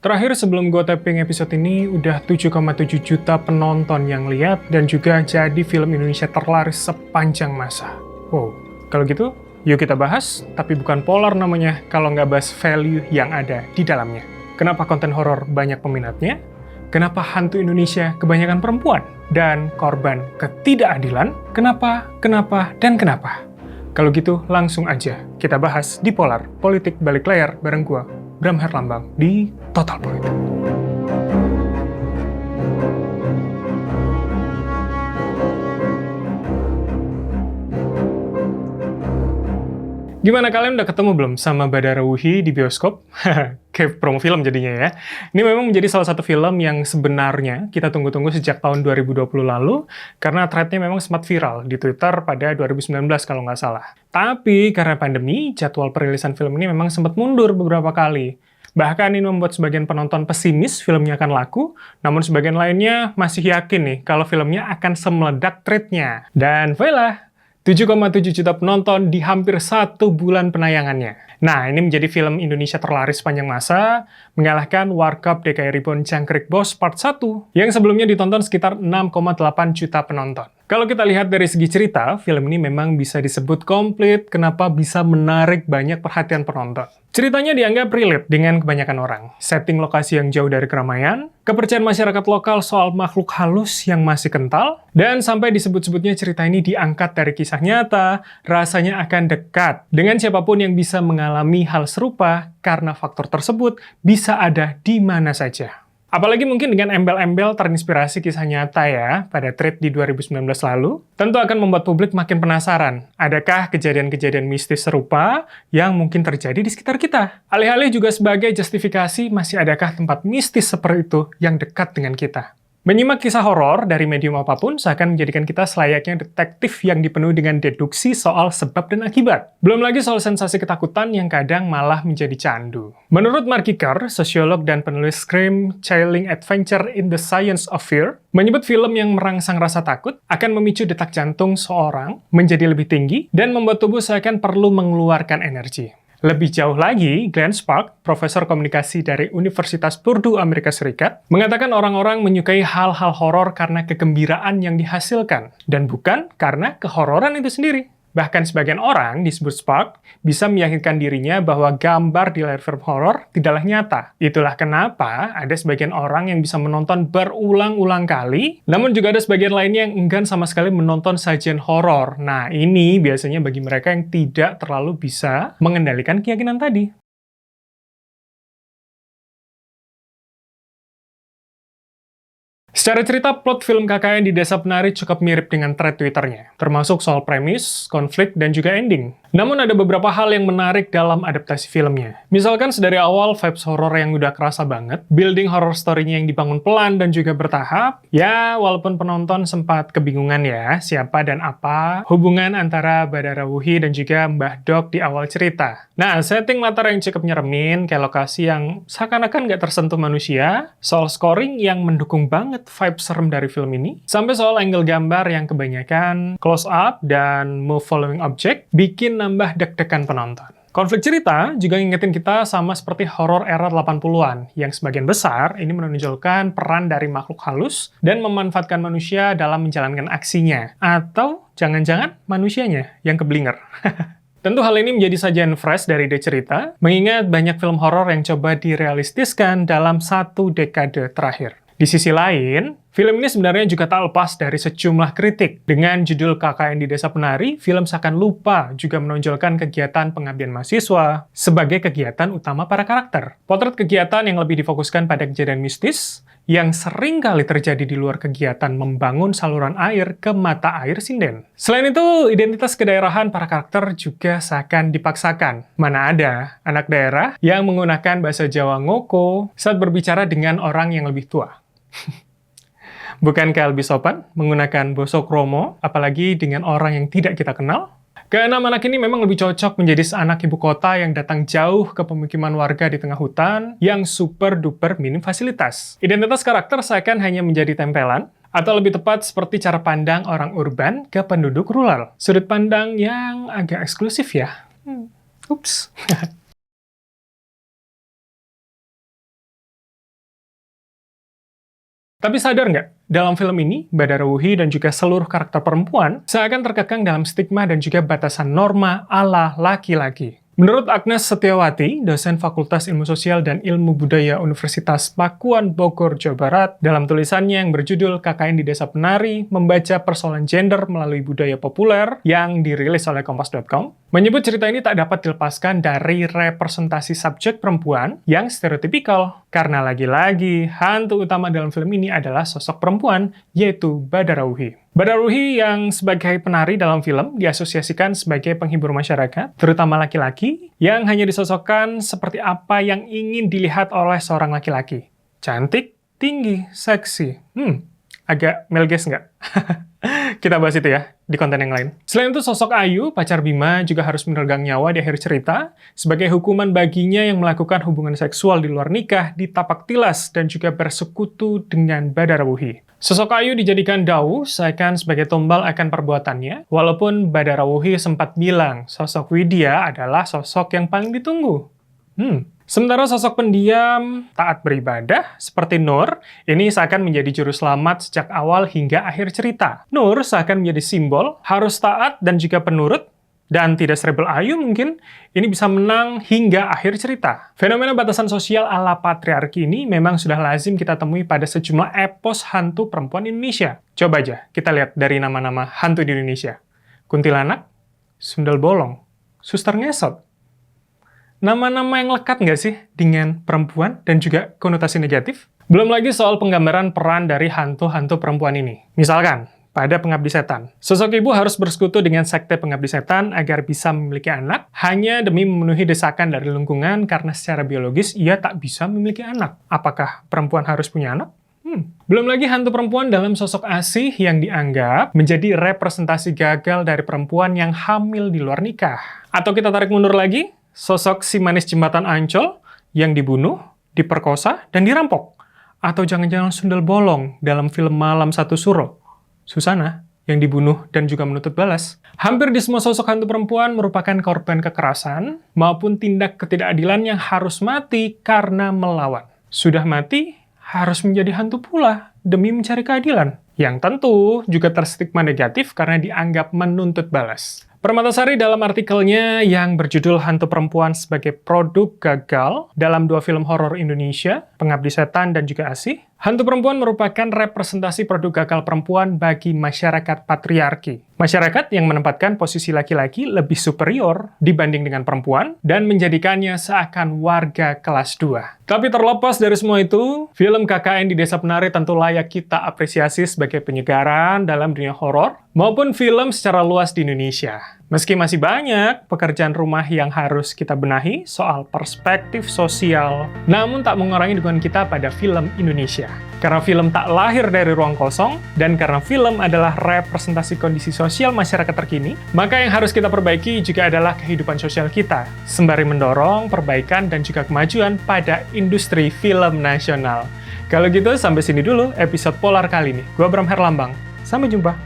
Terakhir sebelum gue taping episode ini, udah 7,7 juta penonton yang lihat dan juga jadi film Indonesia terlaris sepanjang masa. Wow, kalau gitu, yuk kita bahas, tapi bukan polar namanya kalau nggak bahas value yang ada di dalamnya. Kenapa konten horor banyak peminatnya? Kenapa hantu Indonesia kebanyakan perempuan? Dan korban ketidakadilan? Kenapa, dan kenapa? Kalau gitu, langsung aja kita bahas di Polar, Politik Balik Layar bareng gua, Bram Herlambang, di Total Politik. Gimana, kalian udah ketemu belum sama Badara Wuhi di bioskop? Kayak promo film jadinya ya. Ini memang menjadi salah satu film yang sebenarnya kita tunggu-tunggu sejak tahun 2020 lalu, karena thread-nya memang sempat viral di Twitter pada 2019 kalau nggak salah. Tapi karena pandemi, jadwal perilisan film ini memang sempat mundur beberapa kali. Bahkan ini membuat sebagian penonton pesimis filmnya akan laku, namun sebagian lainnya masih yakin nih kalau filmnya akan semeledak thread-nya. Dan voila! 7,7 juta penonton di hampir 1 bulan penayangannya. Nah, ini menjadi film Indonesia terlaris sepanjang masa, mengalahkan Warkop DKI Reborn Jangkrik Bos Part 1, yang sebelumnya ditonton sekitar 6,8 juta penonton. Kalau kita lihat dari segi cerita, film ini memang bisa disebut komplit kenapa bisa menarik banyak perhatian penonton. Ceritanya dianggap relate dengan kebanyakan orang. Setting lokasi yang jauh dari keramaian, kepercayaan masyarakat lokal soal makhluk halus yang masih kental, dan sampai disebut-sebutnya cerita ini diangkat dari kisah nyata, rasanya akan dekat dengan siapapun yang bisa mengalami hal serupa karena faktor tersebut bisa ada di mana saja. Apalagi mungkin dengan embel-embel terinspirasi kisah nyata ya, pada thread di 2019 lalu, tentu akan membuat publik makin penasaran, adakah kejadian-kejadian mistis serupa yang mungkin terjadi di sekitar kita? Alih-alih juga sebagai justifikasi, masih adakah tempat mistis seperti itu yang dekat dengan kita? Menyimak kisah horor dari medium apapun seakan menjadikan kita selayaknya detektif yang dipenuhi dengan deduksi soal sebab dan akibat. Belum lagi soal sensasi ketakutan yang kadang malah menjadi candu. Menurut Mark Kicker, sosiolog dan penulis Scream, Chilling Adventure in the Science of Fear, menyebut film yang merangsang rasa takut akan memicu detak jantung seorang menjadi lebih tinggi dan membuat tubuh seakan perlu mengeluarkan energi. Lebih jauh lagi, Glenn Spark, profesor komunikasi dari Universitas Purdue Amerika Serikat, mengatakan orang-orang menyukai hal-hal horor karena kegembiraan yang dihasilkan, dan bukan karena kehororan itu sendiri. Bahkan sebagian orang, disebut Spark, bisa meyakinkan dirinya bahwa gambar di layar film horor tidaklah nyata. Itulah kenapa ada sebagian orang yang bisa menonton berulang-ulang kali, namun juga ada sebagian lainnya yang enggan sama sekali menonton sajian horor. Nah, ini biasanya bagi mereka yang tidak terlalu bisa mengendalikan keyakinan tadi. Secara cerita, plot film KKN di Desa Penari cukup mirip dengan thread Twitternya, termasuk soal premis, konflik, dan juga ending. Namun ada beberapa hal yang menarik dalam adaptasi filmnya. Misalkan sedari awal vibes horor yang udah kerasa banget, building horror story-nya yang dibangun pelan dan juga bertahap, ya walaupun penonton sempat kebingungan ya, siapa dan apa hubungan antara Badara Wuhi dan juga Mbah Dok di awal cerita. Nah, setting latar yang cukup nyeremin, kayak lokasi yang seakan-akan nggak tersentuh manusia, soal scoring yang mendukung banget vibe serem dari film ini, sampai soal angle gambar yang kebanyakan close up dan move following object, bikin nambah deg-degan penonton. Konflik cerita juga ngingetin kita sama seperti horor era 80-an, yang sebagian besar ini menonjolkan peran dari makhluk halus dan memanfaatkan manusia dalam menjalankan aksinya. Atau jangan-jangan manusianya yang keblinger. Tentu hal ini menjadi sajian fresh dari ide cerita, mengingat banyak film horor yang coba direalistiskan dalam 1 dekade terakhir. Di sisi lain, film ini sebenarnya juga tak lepas dari sejumlah kritik. Dengan judul KKN di Desa Penari, film seakan lupa juga menonjolkan kegiatan pengabdian mahasiswa sebagai kegiatan utama para karakter. Potret kegiatan yang lebih difokuskan pada kejadian mistis, yang sering kali terjadi di luar kegiatan membangun saluran air ke mata air sinden. Selain itu, identitas kedaerahan para karakter juga seakan dipaksakan. Mana ada anak daerah yang menggunakan bahasa Jawa ngoko saat berbicara dengan orang yang lebih tua. Bukankah lebih sopan menggunakan boso kromo, apalagi dengan orang yang tidak kita kenal? Keenam anak ini memang lebih cocok menjadi seanak ibu kota yang datang jauh ke pemukiman warga di tengah hutan yang super-duper minim fasilitas. Identitas karakter seakan hanya menjadi tempelan, atau lebih tepat seperti cara pandang orang urban ke penduduk rural. Sudut pandang yang agak eksklusif ya. Ups. Tapi sadar nggak, dalam film ini, Badara Wuhi dan juga seluruh karakter perempuan seakan terkekang dalam stigma dan juga batasan norma ala laki-laki. Menurut Agnes Setiawati, dosen Fakultas Ilmu Sosial dan Ilmu Budaya Universitas Pakuan Bogor, Jawa Barat, dalam tulisannya yang berjudul KKN di Desa Penari, membaca persoalan gender melalui budaya populer yang dirilis oleh Kompas.com, menyebut cerita ini tak dapat dilepaskan dari representasi subjek perempuan yang stereotipikal. Karena lagi-lagi, hantu utama dalam film ini adalah sosok perempuan, yaitu Badara Wuhi. Badara Wuhi yang sebagai penari dalam film diasosiasikan sebagai penghibur masyarakat, terutama laki-laki, yang hanya disosokkan seperti apa yang ingin dilihat oleh seorang laki-laki. Cantik, tinggi, seksi. Agak melges nggak? Kita bahas itu ya, di konten yang lain. Selain itu, sosok Ayu, pacar Bima, juga harus meregang nyawa di akhir cerita, sebagai hukuman baginya yang melakukan hubungan seksual di luar nikah, ditapak tilas, dan juga bersekutu dengan Badara Wuhi. Sosok Ayu dijadikan dau, seakan sebagai tumbal akan perbuatannya, walaupun Badara Wuhi sempat bilang sosok Widya adalah sosok yang paling ditunggu. Sementara sosok pendiam, taat beribadah, seperti Nur, ini seakan menjadi juru selamat sejak awal hingga akhir cerita. Nur seakan menjadi simbol, harus taat dan juga penurut, dan tidak serebel Ayu mungkin, ini bisa menang hingga akhir cerita. Fenomena batasan sosial ala patriarki ini memang sudah lazim kita temui pada sejumlah epos hantu perempuan Indonesia. Coba aja kita lihat dari nama-nama hantu di Indonesia. Kuntilanak, Sundel Bolong, Suster Ngesot. Nama-nama yang lekat nggak sih dengan perempuan dan juga konotasi negatif? Belum lagi soal penggambaran peran dari hantu-hantu perempuan ini. Misalkan, pada Pengabdi Setan, sosok ibu harus bersekutu dengan sekte Pengabdi Setan agar bisa memiliki anak, hanya demi memenuhi desakan dari lingkungan karena secara biologis ia tak bisa memiliki anak. Apakah perempuan harus punya anak? Belum lagi hantu perempuan dalam sosok Asih yang dianggap menjadi representasi gagal dari perempuan yang hamil di luar nikah. Atau kita tarik mundur lagi, sosok si manis jembatan Ancol yang dibunuh, diperkosa, dan dirampok. Atau jangan-jangan Sundel Bolong dalam film Malam Satu Suro, Susana, yang dibunuh dan juga menuntut balas. Hampir di semua sosok hantu perempuan merupakan korban kekerasan maupun tindak ketidakadilan yang harus mati karena melawan. Sudah mati, harus menjadi hantu pula demi mencari keadilan. Yang tentu juga terstigma negatif karena dianggap menuntut balas. Permatasari dalam artikelnya yang berjudul Hantu Perempuan sebagai Produk Gagal dalam dua film horor Indonesia, Pengabdi Setan dan juga Asih, hantu perempuan merupakan representasi produk gagal perempuan bagi masyarakat patriarki. Masyarakat yang menempatkan posisi laki-laki lebih superior dibanding dengan perempuan dan menjadikannya seakan warga kelas 2. Tapi terlepas dari semua itu, film KKN di Desa Penari tentu layak kita apresiasi sebagai penyegaran dalam dunia horor maupun film secara luas di Indonesia. Meski masih banyak pekerjaan rumah yang harus kita benahi soal perspektif sosial, namun tak mengurangi dukungan kita pada film Indonesia. Karena film tak lahir dari ruang kosong, dan karena film adalah representasi kondisi sosial masyarakat terkini, maka yang harus kita perbaiki juga adalah kehidupan sosial kita, sembari mendorong perbaikan dan juga kemajuan pada industri film nasional. Kalau gitu, sampai sini dulu episode Polar kali ini. Gua Bram Herlambang. Sampai jumpa.